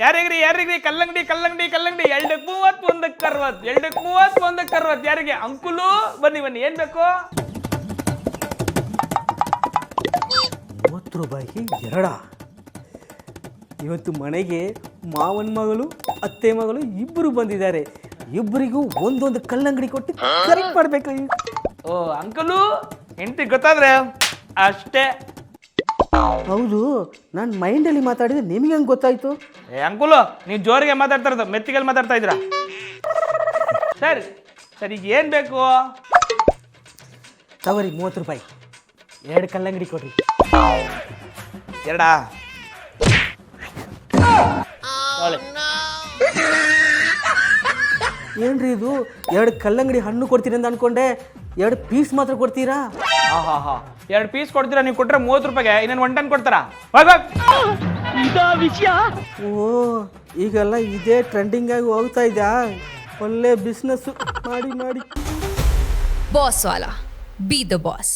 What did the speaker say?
ಯಾರಿಗ್ರಿ ಕಲ್ಲಂಗಡಿ ಕಲ್ಲಂಗಡಿ ಕಲ್ಲಂಗಡಿ 2 31 60 2 31 60 ಯಾರಿಗೆ ಅಂಕುಲು ಬನ್ನಿ ಏನ್ ಬೇಕು 30 ರೂಪಾಯಿಗೆ ಎರಡ. ಇವತ್ತು ಮನೆಗೆ ಮಾವನ ಮಗಳು ಅತ್ತೆ ಮಗಳು ಇಬ್ಬರು ಬಂದಿದ್ದಾರೆ. ಇಬ್ಬರಿಗೂ ಒಂದೊಂದು ಕಲ್ಲಂಗಡಿ ಕೊಟ್ಟು ಕರೆಕ್ಟ್ ಮಾಡ್ಬೇಕು. ಓ ಅಂಕಲು ಹೆಂಡತಿ ಗೊತ್ತಾದ್ರೆ ಅಷ್ಟೇ. ಹೌದು, ನಾನು ಮೈಂಡಲ್ಲಿ ಮಾತಾಡಿದ್ರೆ ನಿಮಗೆ ಹಂಗೆ ಗೊತ್ತಾಯ್ತು? ಅಂಕುಲು ನೀವು ಜೋರಿಗೆ ಮಾತಾಡ್ತಾ ಇರೋದು ಮೆತ್ತಿಗೆಲ್ಲಿ ಮಾತಾಡ್ತಾ ಇದ್ದೀರಾ? ಸರಿ ಈಗ ಏನ್ ಬೇಕು? ತಗೋರಿ 30 ರೂಪಾಯಿ 2 ಕಲ್ಲಂಗಡಿ ಕೊಡ್ರಿ. ಎರಡಾ? ಏನ್ರಿ ಇದು 2 ಕಲ್ಲಂಗಡಿ ಹಣ್ಣು ಕೊಡ್ತೀರಿ ಅಂತ ಅನ್ಕೊಂಡೆ, 2 ಪೀಸ್ ಮಾತ್ರ ಕೊಡ್ತೀರಾ? ಹಾ 2 ಪೀಸ್ ಕೊಡ್ತೀರಾ, ನೀವು ಕೊಟ್ರೆ 30 ರೂಪಾಯಿಗೆ ಇನ್ನೇನು 1 ಟನ್ ಕೊಡ್ತಾರಾ? ವಿಷಯ. ಓ, ಈಗೆಲ್ಲ ಇದೇ ಟ್ರೆಂಡಿಂಗ್ ಆಗಿ ಹೋಗ್ತಾ ಇದ್ಯಾ? ಒಳ್ಳೆ ಬಿಸ್ನೆಸ್ ಮಾಡಿ. Boss Vala, B the boss.